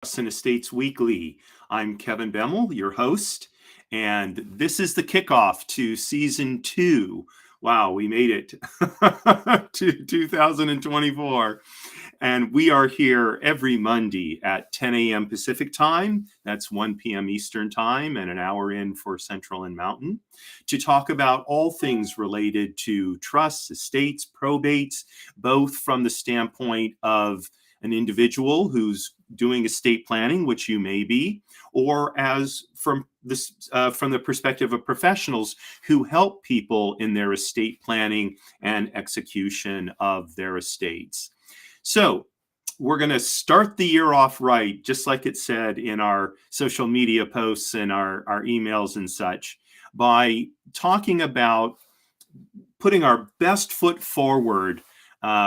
And Estates Weekly. I'm Kevin Bemmel, your host, and this is the kickoff to season 2. Wow, we made it to 2024. And we are here every Monday at 10 a.m. Pacific time. That's 1 p.m. Eastern time and an hour in for Central and Mountain to talk about all things related to trusts, estates, probates, both from the standpoint of an individual who's doing estate planning, which you may be, or as from the perspective of professionals who help people in their estate planning and execution of their estates. So we're going to start the year off right, just like it said in our social media posts and our emails and such, by talking about putting our best foot forward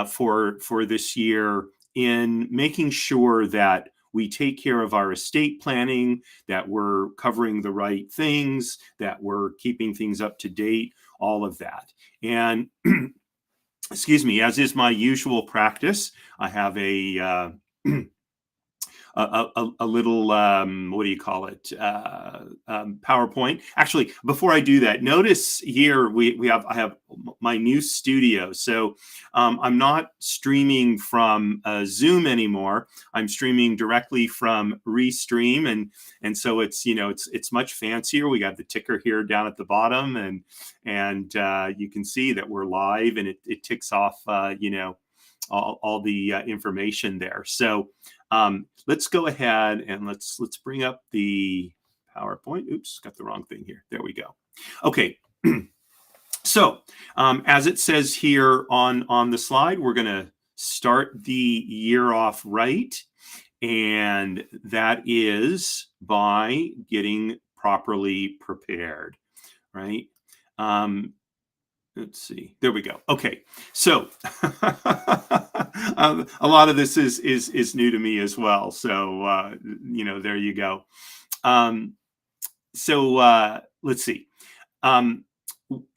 for this year in making sure that we take care of our estate planning, that we're covering the right things, that we're keeping things up to date, all of that. And excuse me, as is my usual practice, I have a little what do you call it, PowerPoint. Actually, before I do that, notice here I have my new studio. So I'm not streaming from Zoom anymore. I'm streaming directly from Restream, and so it's much fancier. We got the ticker here down at the bottom, and you can see that we're live, and it ticks off all the information there. So let's go ahead and let's bring up the PowerPoint. Oops, got the wrong thing here. There we go. Okay. So as it says here on the slide, we're going to start the year off right. And that is by getting properly prepared, right? Let's see. There we go. Okay. So a lot of this is new to me as well. So, there you go. Let's see.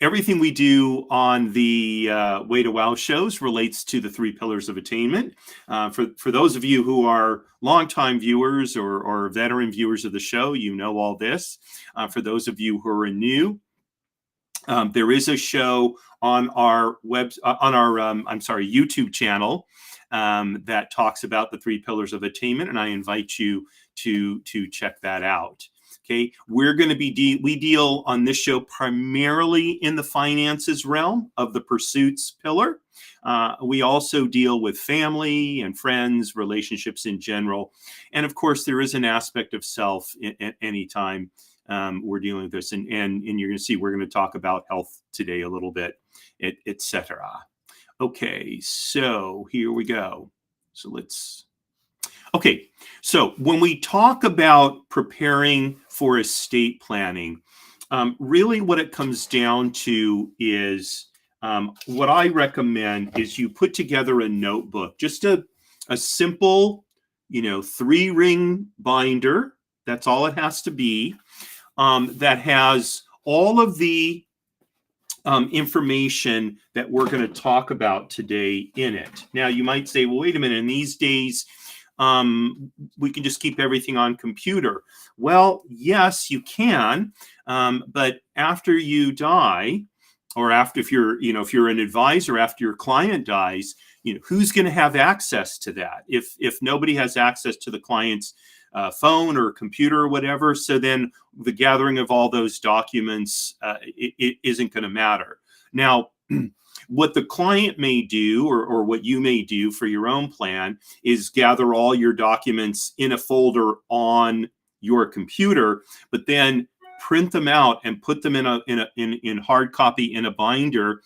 Everything we do on the Way to Wow shows relates to the 3 pillars of attainment. For those of you who are longtime viewers or veteran viewers of the show, you know all this. For those of you who are new, there is a show on our YouTube channel that talks about the 3 pillars of attainment, and I invite you to check that out. Okay, we're going to we deal on this show primarily in the finances realm of the pursuits pillar. We also deal with family and friends, relationships in general, and of course there is an aspect of self at any time we're dealing with this, and you're going to see we're going to talk about health today a little bit, etc. Okay, so here we go. Okay, so when we talk about preparing for estate planning, really what it comes down to is what I recommend is you put together a notebook, just a simple, 3-ring binder. That's all it has to be. That has all of the information that we're going to talk about today in it. Now, you might say, well, wait a minute, in these days, we can just keep everything on computer. Well, yes, you can, but after you die, or if you're an advisor, after your client dies, who's going to have access to that? If nobody has access to the client's phone or computer or whatever, so then the gathering of all those documents it isn't going to matter. Now, what the client may do, or what you may do for your own plan, is gather all your documents in a folder on your computer, but then print them out and put them in hard copy in a binder,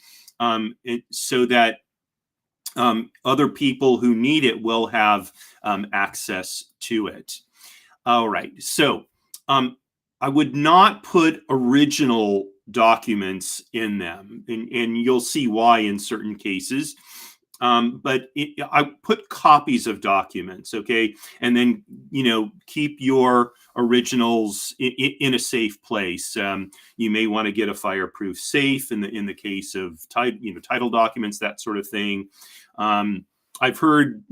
so that other people who need it will have access to it. All right, so I would not put original documents in them, and you'll see why in certain cases. But I put copies of documents, okay, and then keep your originals in a safe place. You may want to get a fireproof safe in the case of title documents, that sort of thing. I've heard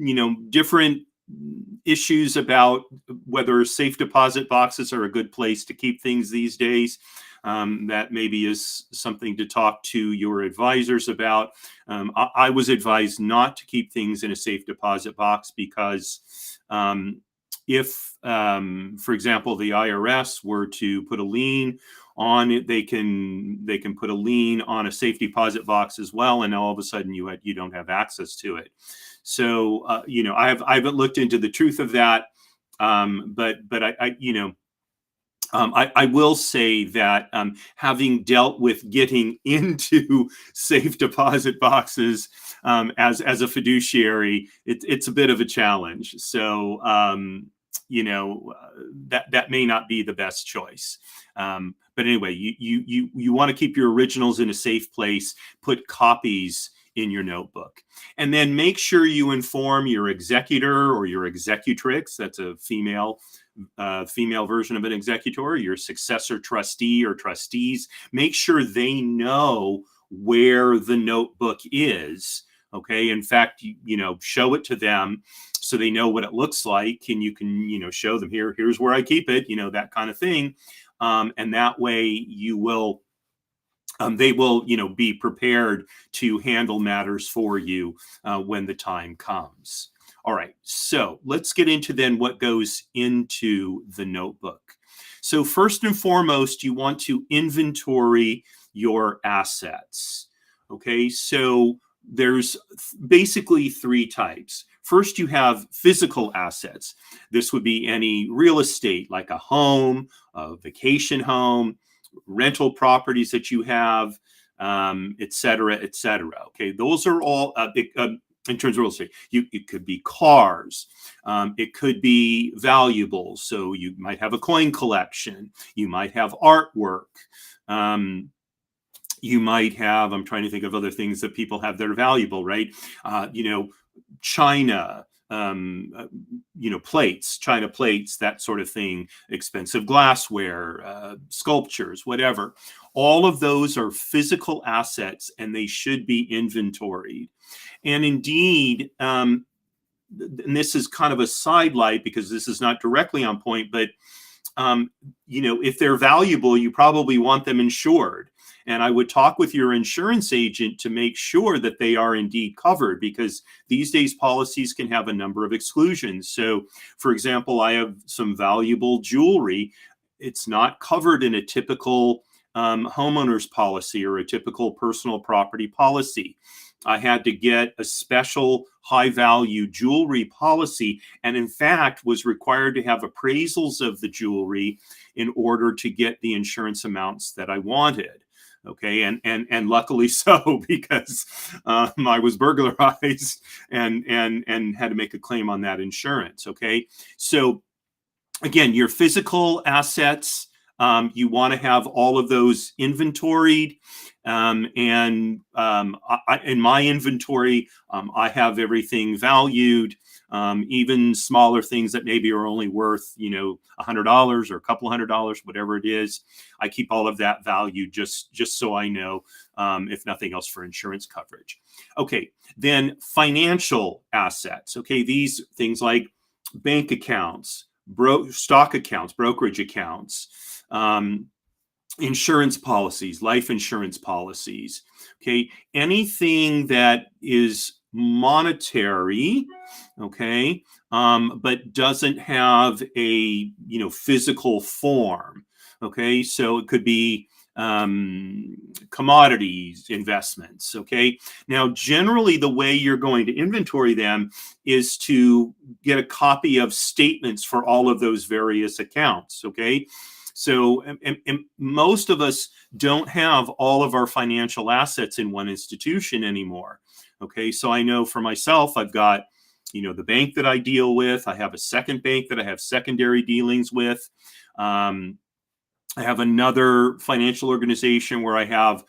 different issues about whether safe deposit boxes are a good place to keep things these days, that maybe is something to talk to your advisors about. I was advised not to keep things in a safe deposit box because if, for example, the IRS were to put a lien on it, they can put a lien on a safe deposit box as well, and all of a sudden you don't have access to it. So I haven't looked into the truth of that, but I will say that having dealt with getting into safe deposit boxes as a fiduciary, it's a bit of a challenge. So that may not be the best choice. But anyway, you want to keep your originals in a safe place. Put copies in your notebook, and then make sure you inform your executor or your executrix. That's a female version of an executor, your successor trustee or trustees. Make sure they know where the notebook is. Okay. In fact, show it to them so they know what it looks like, and you can, show them here's where I keep it, that kind of thing. And that way they will, be prepared to handle matters for you when the time comes. All right, so let's get into then what goes into the notebook. So first and foremost, you want to inventory your assets. Okay, so there's basically three types. First, you have physical assets. This would be any real estate, like a home, a vacation home, rental properties that you have, et cetera, et cetera. Okay, those are all in terms of real estate. It could be cars, it could be valuables. So you might have a coin collection, you might have artwork, you might have, I'm trying to think of other things that people have that are valuable, right? China, china plates, that sort of thing, expensive glassware, sculptures, whatever. All of those are physical assets, and they should be inventoried. And indeed, and this is kind of a sidelight because this is not directly on point, but if they're valuable, you probably want them insured. And I would talk with your insurance agent to make sure that they are indeed covered, because these days policies can have a number of exclusions. So, for example, I have some valuable jewelry. It's not covered in a typical homeowner's policy or a typical personal property policy. I had to get a special high value jewelry policy, and in fact was required to have appraisals of the jewelry in order to get the insurance amounts that I wanted. Okay, and luckily so, because I was burglarized and had to make a claim on that insurance. Okay, so again, your physical assets, you want to have all of those inventoried. In my inventory, I have everything valued, even smaller things that maybe are only worth, $100 or a couple $100, whatever it is. I keep all of that valued just so I know, if nothing else, for insurance coverage. Okay, then financial assets. Okay, these things like bank accounts, stock accounts, brokerage accounts, insurance policies, life insurance policies. Okay, anything that is monetary, okay, but doesn't have a physical form. Okay, so it could be commodities investments. Okay, now generally the way you're going to inventory them is to get a copy of statements for all of those various accounts. Okay, so and most of us don't have all of our financial assets in one institution anymore. Okay, so I know for myself, I've got the bank that I deal with. I have a second bank that I have secondary dealings with. I have another financial organization where I have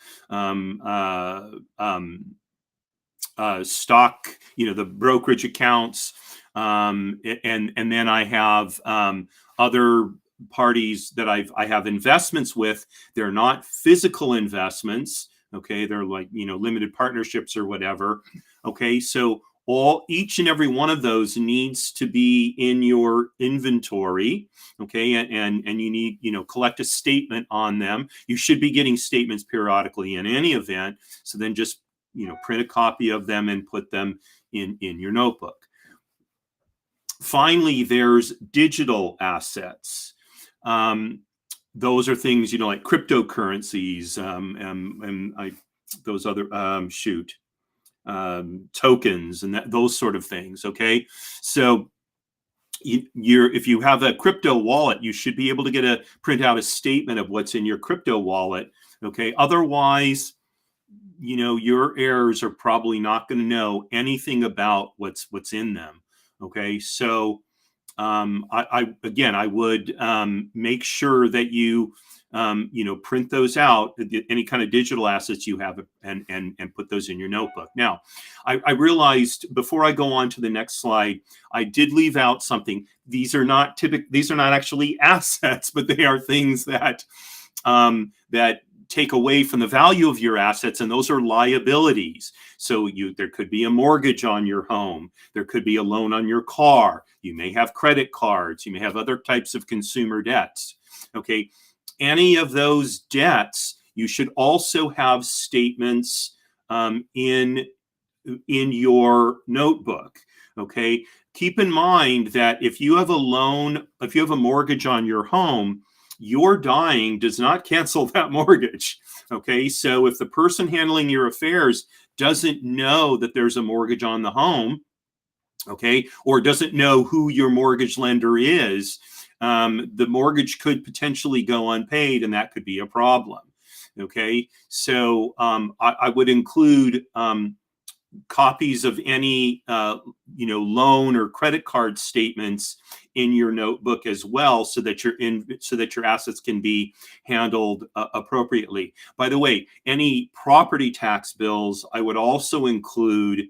stock, the brokerage accounts, and then I have other parties that I have investments with. They're not physical investments. Okay, they're like limited partnerships or whatever. Okay, so each and every one of those needs to be in your inventory. Okay. And you need, collect a statement on them. You should be getting statements periodically in any event. So then just, print a copy of them and put them in your notebook. Finally, there's digital assets. Those are things, like cryptocurrencies, and those other, tokens and those sort of things. Okay. So if you have a crypto wallet, you should be able to print out a statement of what's in your crypto wallet. Okay. Otherwise, your heirs are probably not going to know anything about what's in them. Okay. So, I would make sure that you, print those out, any kind of digital assets you have, and put those in your notebook. Now, I realized before I go on to the next slide, I did leave out something. These are not actually assets, but they are things that take away from the value of your assets, and those are liabilities. So there could be a mortgage on your home, there could be a loan on your car, you may have credit cards, you may have other types of consumer debts. Okay, any of those debts, you should also have statements in your notebook. Okay, keep in mind that if you have a mortgage on your home, your dying does not cancel that mortgage. Okay, so if the person handling your affairs doesn't know that there's a mortgage on the home, okay, or doesn't know who your mortgage lender is, the mortgage could potentially go unpaid, and that could be a problem. Okay, so I would include copies of any loan or credit card statements in your notebook as well, so that your assets can be handled appropriately. By the way, any property tax bills I would also include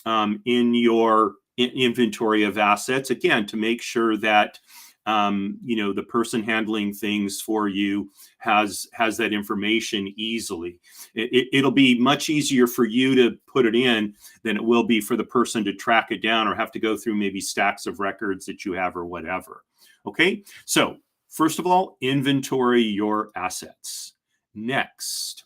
in your inventory of assets, again, to make sure that the person handling things for you has that information easily. It'll be much easier for you to put it in than it will be for the person to track it down or have to go through maybe stacks of records that you have or whatever. Okay, so first of all, inventory your assets. Next,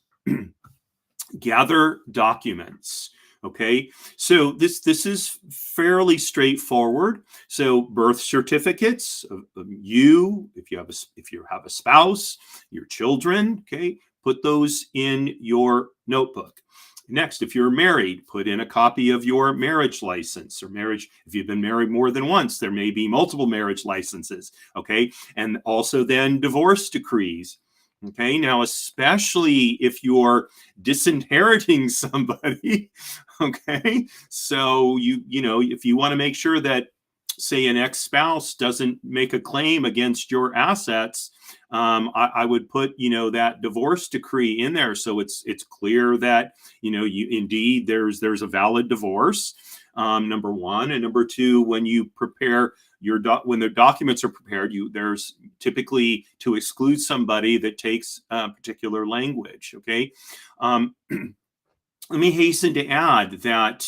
gather documents. Okay, so this is fairly straightforward. So birth certificates of you, if you have a spouse, your children. Okay, put those in your notebook. Next, if you're married, put in a copy of your marriage license or marriage. If you've been married more than once, there may be multiple marriage licenses. Okay, and also then divorce decrees. Okay, now especially if you're disinheriting somebody, okay, so if you want to make sure that, say, an ex-spouse doesn't make a claim against your assets, I would put that divorce decree in there, so it's clear that indeed there's a valid divorce. Number one, and number two, when you prepare when the documents are prepared, there's typically to exclude somebody that takes particular language. Okay, let me hasten to add that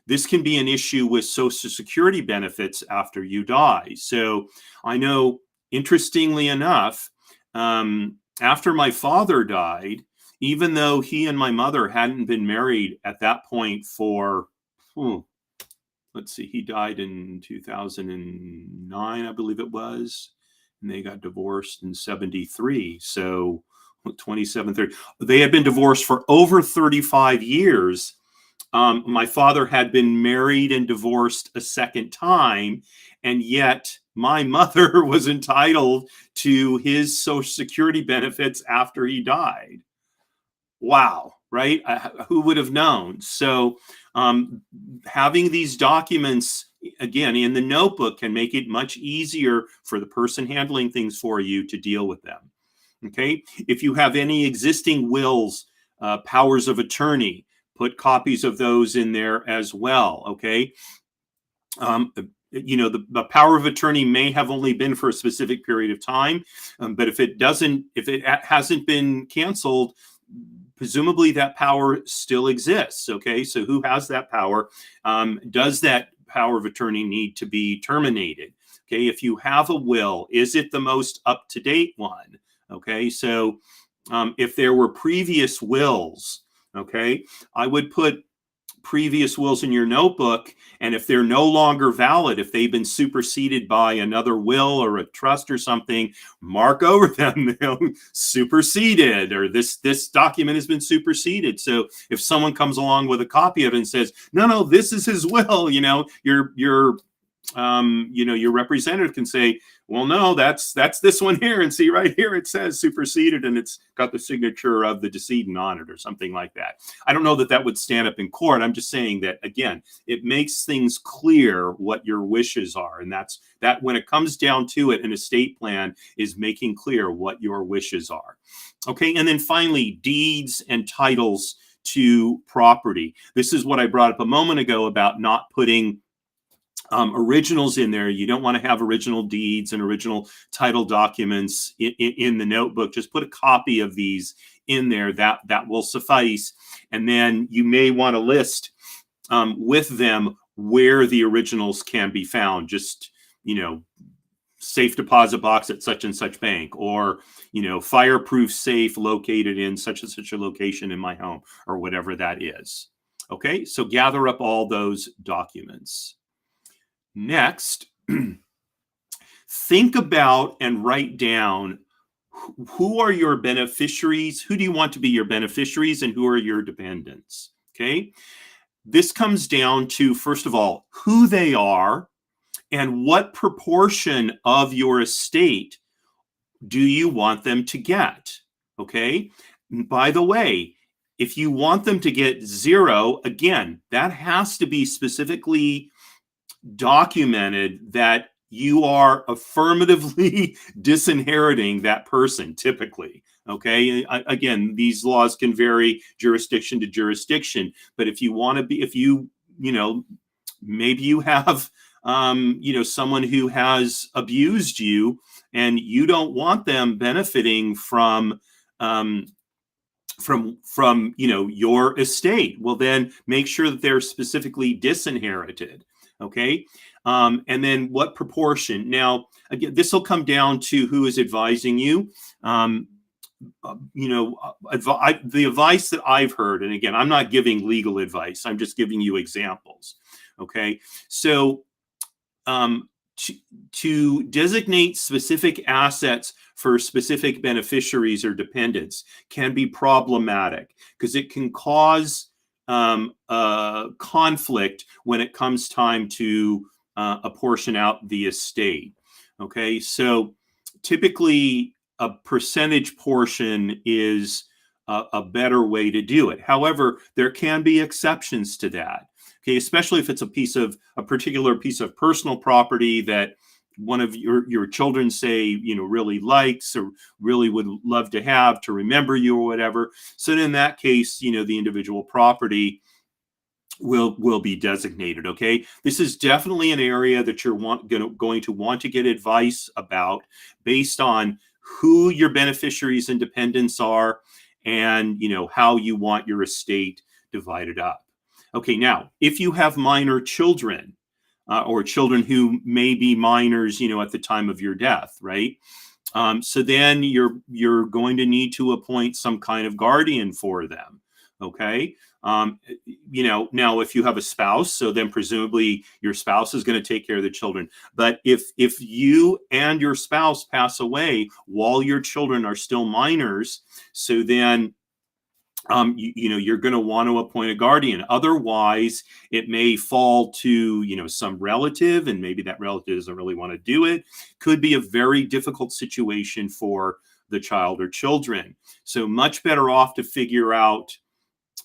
this can be an issue with Social Security benefits after you die. So I know, interestingly enough, after my father died, even though he and my mother hadn't been married at that point for let's see, he died in 2009, I believe it was, and they got divorced in 73. So 27, 30. They had been divorced for over 35 years. My father had been married and divorced a second time, and yet my mother was entitled to his Social Security benefits after he died. Wow, right? Who would have known? So having these documents, again, in the notebook can make it much easier for the person handling things for you to deal with them. Okay, if you have any existing wills, powers of attorney, put copies of those in there as well. Okay, the power of attorney may have only been for a specific period of time, but if it hasn't been canceled, presumably that power still exists. Okay, so who has that power? Does that power of attorney need to be terminated? Okay, if you have a will, is it the most up-to-date one? Okay, so if there were previous wills, okay, I would put previous wills in your notebook, and if they're no longer valid, if they've been superseded by another will or a trust or something, mark over them, you know, superseded, or this document has been superseded. So if someone comes along with a copy of it and says, no, this is his will, you know, your representative can say, well, no, that's this one here, and see right here it says superseded, and it's got the signature of the decedent on it, or something like that. I don't know that that would stand up in court. I'm just saying that, again, it makes things clear what your wishes are, and that's that when it comes down to it, an estate plan is making clear what your wishes are. Okay, and then finally, deeds and titles to property. This is what I brought up a moment ago about not putting originals in there. You don't want to have original deeds and original title documents in the notebook. Just put a copy of these in there. That will suffice. And then you may want to list with them where the originals can be found. Just, you know, safe deposit box at such and such bank, or, you know, fireproof safe located in such and such a location in my home, or whatever that is. Okay, so gather up all those documents. Next, think about and write down who are your beneficiaries, who do you want to be your beneficiaries, and who are your dependents. Okay, this comes down to, first of all, who they are and what proportion of your estate do you want them to get. Okay, by the way, if you want them to get zero, again, that has to be specifically documented that you are affirmatively disinheriting that person, typically. Okay, again, these laws can vary jurisdiction to jurisdiction, but if you want to be, if you know, maybe you have someone who has abused you and you don't want them benefiting from your estate, well, then make sure that they're specifically disinherited. Okay, and then what proportion? Now, again, this will come down to who is advising you. The advice that I've heard, and again, I'm not giving legal advice, I'm just giving you examples. Okay, so to designate specific assets for specific beneficiaries or dependents can be problematic, because it can cause conflict when it comes time to apportion out the estate. Okay, so typically a percentage portion is a better way to do it. However, there can be exceptions to that. Okay, especially if it's a particular piece of personal property that one of your children, say, really likes or really would love to have to remember you or whatever. So in that case, the individual property will be designated. Okay, this is definitely an area that you're going to want to get advice about based on who your beneficiaries and dependents are, and how you want your estate divided up. Okay, now if you have minor children, or children who may be minors, at the time of your death, right? So then you're going to need to appoint some kind of guardian for them. Okay, now if you have a spouse, so then presumably your spouse is going to take care of the children. But if you and your spouse pass away while your children are still minors, so then you're going to want to appoint a guardian. Otherwise, it may fall to, some relative, and maybe that relative doesn't really want to do it. Could be a very difficult situation for the child or children. So much better off to figure out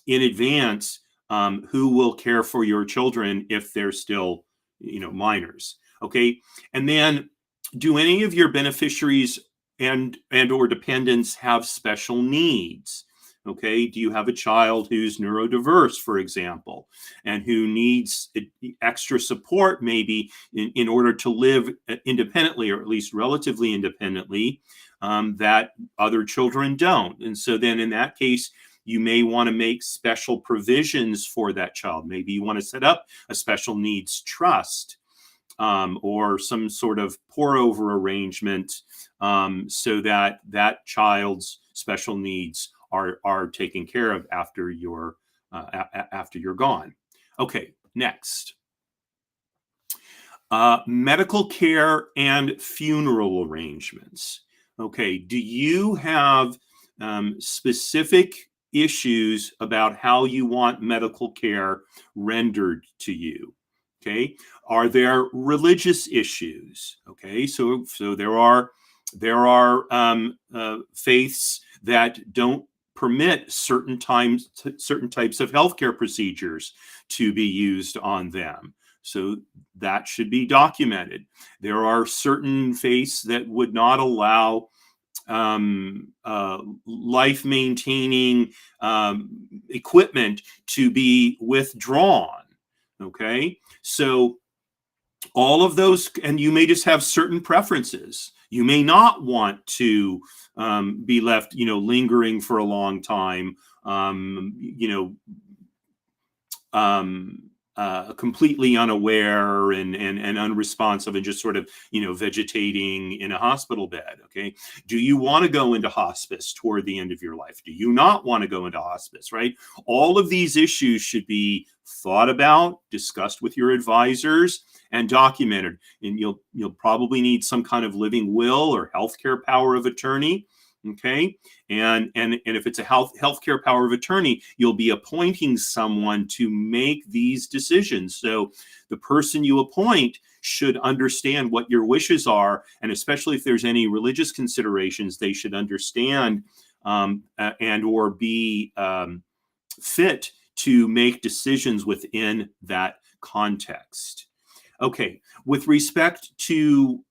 in advance who will care for your children if they're still, minors. Okay. And then, do any of your beneficiaries and or dependents have special needs? Okay, do you have a child who's neurodiverse, for example, and who needs extra support maybe in order to live independently, or at least relatively independently, that other children don't? And so then in that case, you may want to make special provisions for that child. Maybe you want to set up a special needs trust, or some sort of pour over arrangement, so that that child's special needs are taken care of after you're gone. Okay, next. Medical care and funeral arrangements. Okay, do you have specific issues about how you want medical care rendered to you? Okay, are there religious issues? Okay, so there are faiths that don't permit certain types of healthcare procedures to be used on them. So that should be documented. There are certain faiths that would not allow life maintaining equipment to be withdrawn. Okay, so all of those, and you may just have certain preferences. You may not want to be left, lingering for a long time, completely unaware and unresponsive and just sort of, vegetating in a hospital bed. Okay. Do you want to go into hospice toward the end of your life? Do you not want to go into hospice, right? All of these issues should be thought about, discussed with your advisors, and documented. And you'll probably need some kind of living will or healthcare power of attorney. Okay. And if it's a healthcare power of attorney, you'll be appointing someone to make these decisions. So the person you appoint should understand what your wishes are, and especially if there's any religious considerations, they should understand and or be fit to make decisions within that context. Okay, with respect to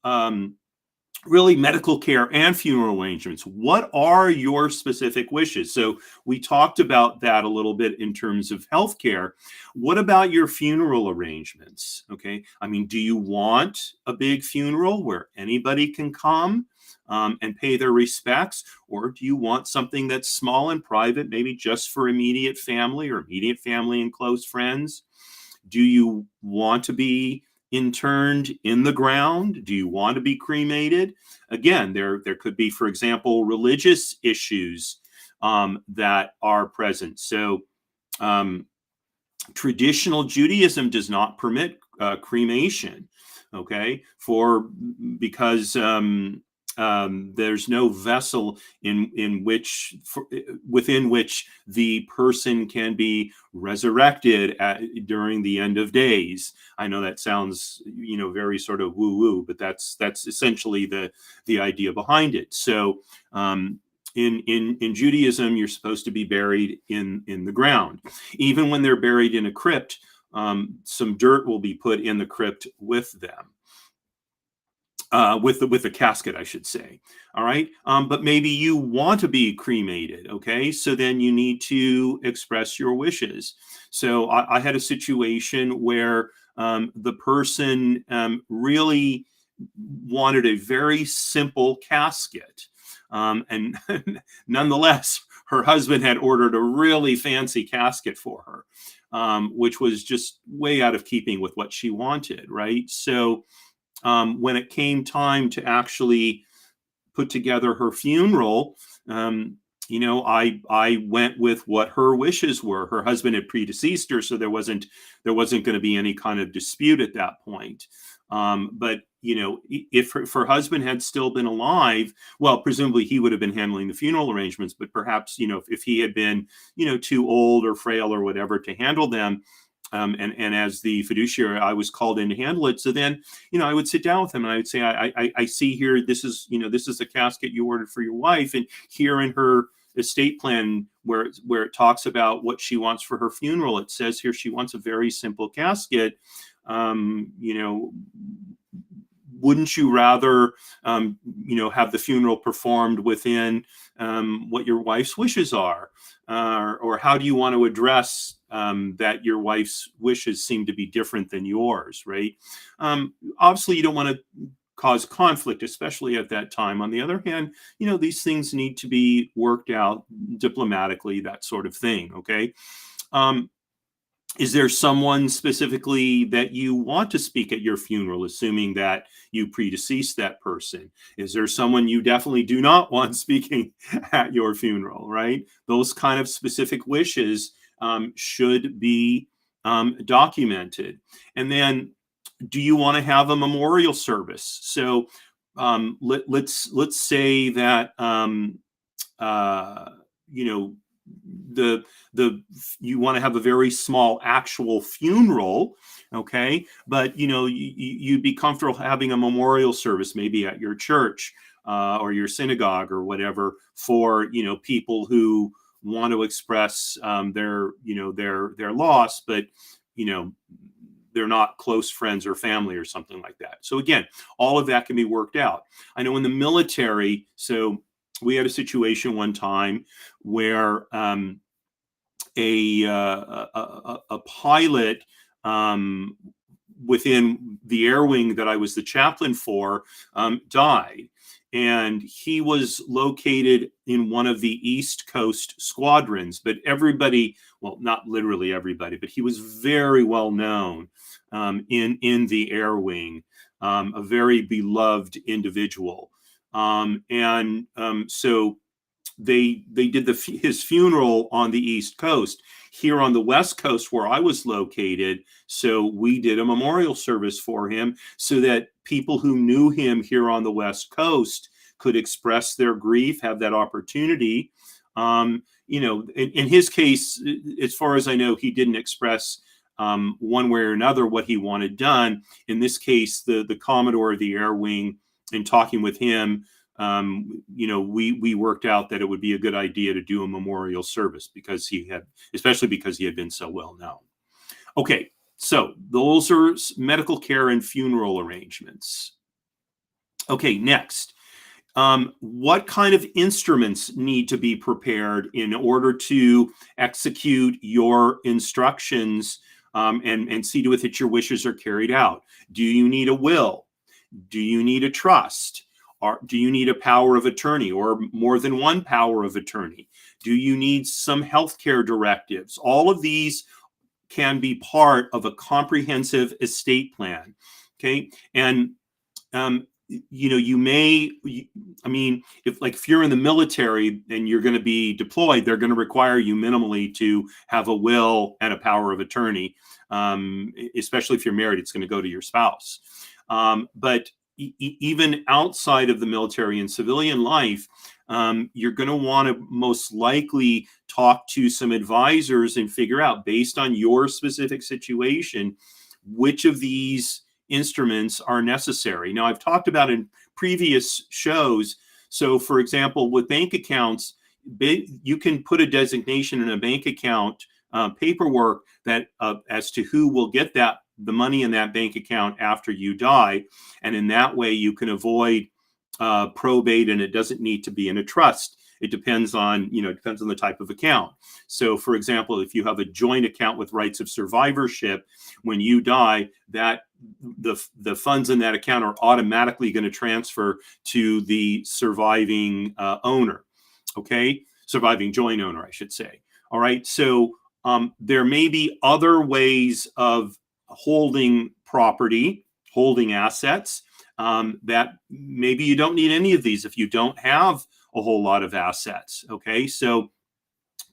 really medical care and funeral arrangements, what are your specific wishes? So we talked about that a little bit in terms of healthcare. What about your funeral arrangements? Okay, I mean, do you want a big funeral where anybody can come and pay their respects? Or do you want something that's small and private, maybe just for immediate family and close friends? Do you want to be interned in the ground? Do you want to be cremated? Again, there could be, for example, religious issues that are present. So traditional Judaism does not permit cremation, okay, because there's no vessel within which the person can be resurrected during the end of days. I know that sounds, very sort of woo-woo, but that's essentially the idea behind it. So in Judaism, you're supposed to be buried in the ground. Even when they're buried in a crypt, some dirt will be put in the crypt with them. With the casket, I should say. All right. But maybe you want to be cremated. Okay. So then you need to express your wishes. So I had a situation where the person really wanted a very simple casket. And nonetheless, her husband had ordered a really fancy casket for her, which was just way out of keeping with what she wanted. Right. So when it came time to actually put together her funeral, I went with what her wishes were. Her husband had predeceased her, so there wasn't going to be any kind of dispute at that point. But if her husband had still been alive, well, presumably he would have been handling the funeral arrangements. But perhaps if he had been too old or frail or whatever to handle them. And as the fiduciary, I was called in to handle it. So then, I would sit down with him and I would say, I see here, this is the casket you ordered for your wife. And here in her estate plan, where it talks about what she wants for her funeral, it says here she wants a very simple casket. Wouldn't you rather, have the funeral performed within what your wife's wishes are? Or how do you want to address that your wife's wishes seem to be different than yours, right? Obviously, you don't want to cause conflict, especially at that time. On the other hand, these things need to be worked out diplomatically, that sort of thing. Okay. Is there someone specifically that you want to speak at your funeral, assuming that you predeceased that person? Is there someone you definitely do not want speaking at your funeral, right? Those kind of specific wishes should be documented. And then, do you want to have a memorial service? So let's say that you know the you want to have a very small actual funeral, okay, but you'd be comfortable having a memorial service maybe at your church or your synagogue or whatever for people who want to express their loss, but they're not close friends or family or something like that. So again, all of that can be worked out. I know in the military, so we had a situation one time where a pilot within the air wing that I was the chaplain for died. And he was located in one of the East Coast squadrons, but everybody, well, not literally everybody, but he was very well known in the air wing, a very beloved individual. So they did his funeral on the East Coast. Here on the West Coast, where I was located, so we did a memorial service for him so that people who knew him here on the West Coast could express their grief, have that opportunity. In his case, as far as I know, he didn't express one way or another what he wanted done. In this case, the Commodore of the Air Wing, in talking with him, we worked out that it would be a good idea to do a memorial service especially because he had been so well known. Okay, so those are medical care and funeral arrangements. Okay, next. What kind of instruments need to be prepared in order to execute your instructions and see to it that your wishes are carried out? Do you need a will? Do you need a trust? Or do you need a power of attorney or more than one power of attorney? Do you need some healthcare directives? All of these can be part of a comprehensive estate plan. Okay. And, if you're in the military and you're going to be deployed, they're going to require you minimally to have a will and a power of attorney. Especially if you're married, it's going to go to your spouse. But even outside of the military and civilian life, you're going to want to most likely talk to some advisors and figure out, based on your specific situation, which of these instruments are necessary. Now, I've talked about in previous shows. So, for example, with bank accounts, you can put a designation in a bank account paperwork that as to who will get the money in that bank account after you die. And in that way, you can avoid probate, and it doesn't need to be in a trust. It depends on the type of account. So, for example, if you have a joint account with rights of survivorship, when you die, that the funds in that account are automatically going to transfer to the surviving owner. Okay, surviving joint owner, I should say. All right. So there may be other ways of holding property, holding assets, that maybe you don't need any of these if you don't have a whole lot of assets. Okay, so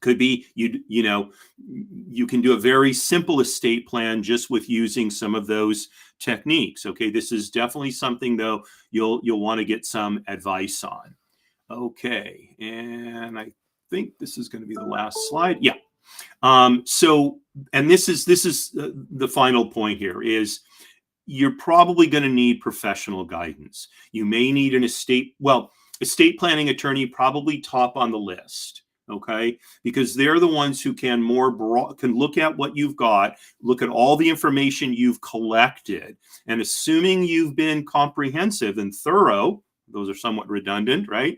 could be you can do a very simple estate plan just with using some of those techniques. Okay, this is definitely something though you'll want to get some advice on. Okay, and I think this is going to be the last slide. Yeah. So, and this is the final point here is you're probably going to need professional guidance. You may need an estate planning attorney, probably top on the list. Okay, because they're the ones who can look at what you've got, look at all the information you've collected, and assuming you've been comprehensive and thorough, those are somewhat redundant, right?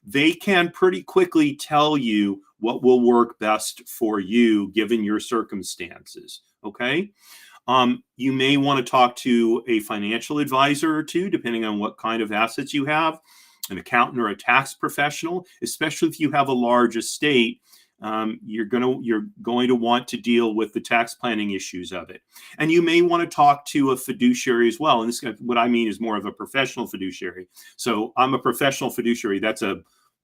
They can pretty quickly tell you what will work best for you given your circumstances. Okay. You may want to talk to a financial advisor or two, depending on what kind of assets you have, an accountant or a tax professional, especially if you have a large estate. You're going to want to deal with the tax planning issues of it, and you may want to talk to a fiduciary as well. And this, what I mean, is more of a professional fiduciary. So I'm a professional fiduciary. That's a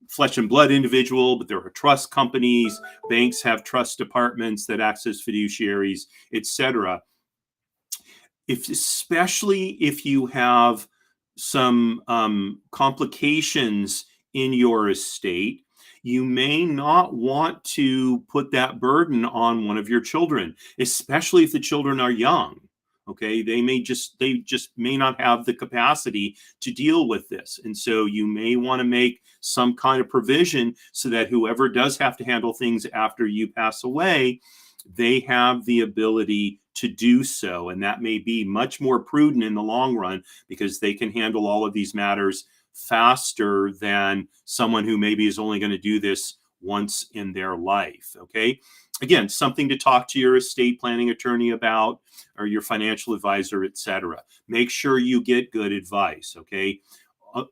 flesh and blood individual, but there are trust companies, banks have trust departments that act as fiduciaries, etc. Especially if you have some complications in your estate, you may not want to put that burden on one of your children, especially if the children are young. Okay, they just may not have the capacity to deal with this. And so you may want to make some kind of provision so that whoever does have to handle things after you pass away, they have the ability to do so. And that may be much more prudent in the long run, because they can handle all of these matters faster than someone who maybe is only going to do this once in their life. Okay. Again, something to talk to your estate planning attorney about, or your financial advisor, etc. Make sure you get good advice. Okay.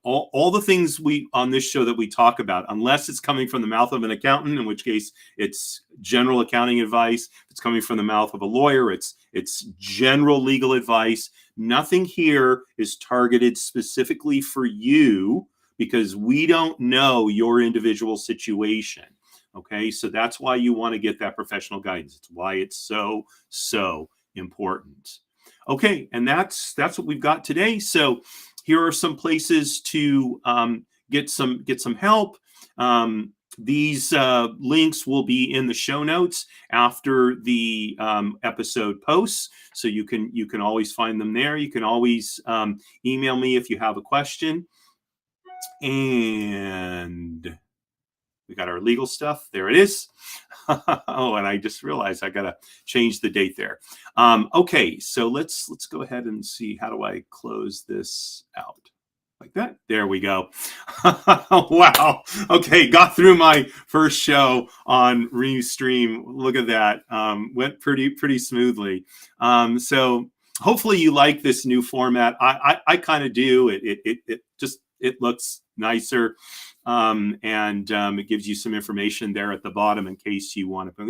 All the things we on this show that we talk about, unless it's coming from the mouth of an accountant, in which case it's general accounting advice. If it's coming from the mouth of a lawyer, it's general legal advice. Nothing here is targeted specifically for you, because we don't know your individual situation. Okay, so that's why you want to get that professional guidance. It's why it's so important. Okay, and that's what we've got today. So here are some places to get some help. These links will be in the show notes after the episode posts, so you can always find them there. You can always email me if you have a question. And we got our legal stuff. There it is. Oh, and I just realized I got to change the date there. Okay, so let's go ahead and see, how do I close this out? Like that. There we go. Wow. Okay, got through my first show on Restream. Look at that. Went pretty smoothly. So hopefully you like this new format. I kind of do. It looks nicer. And it gives you some information there at the bottom in case you want to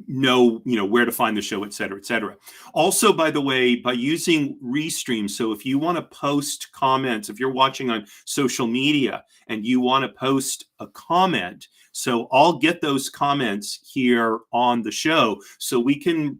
know where to find the show, etc. Also, by the way, by using Restream, so if you want to post comments, if you're watching on social media and you want to post a comment, so I'll get those comments here on the show, so we can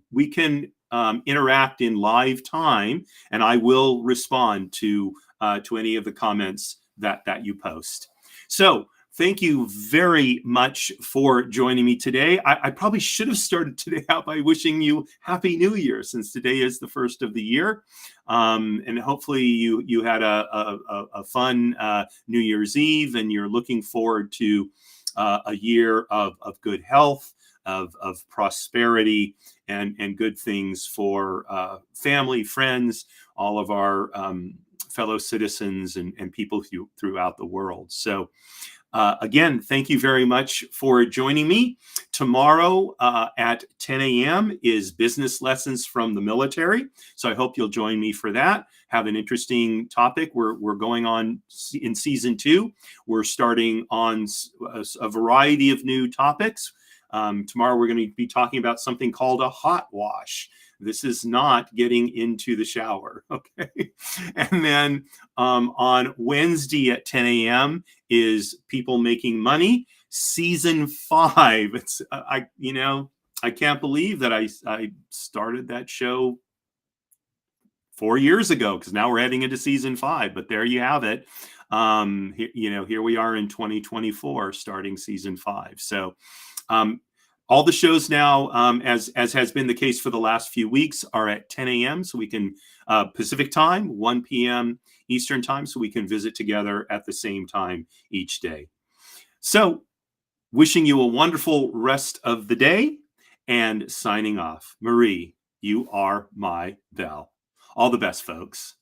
interact in live time, and I will respond to any of the comments that you post. So thank you very much for joining me today. I probably should have started today out by wishing you Happy New Year, since today is the first of the year. And hopefully you had a fun New Year's Eve, and you're looking forward to a year of good health, of prosperity, and good things for family, friends, all of our fellow citizens and people throughout the world. So again, thank you very much for joining me. Tomorrow at 10 a.m. is Business Lessons from the Military. So I hope you'll join me for that. Have an interesting topic. We're going on in season 2. We're starting on a variety of new topics. Tomorrow we're going to be talking about something called a hot wash. This is not getting into the shower, okay? And then on Wednesday at 10 a.m. is People Making Money, season 5. It's I can't believe that I started that show 4 years ago, because now we're heading into season 5. But there you have it. Here we are in 2024, starting season 5. So all the shows now, as has been the case for the last few weeks, are at 10 a.m. So we can Pacific time, 1 p.m. Eastern time, so we can visit together at the same time each day. So wishing you a wonderful rest of the day, and signing off. Marie, you are my belle. All the best, folks.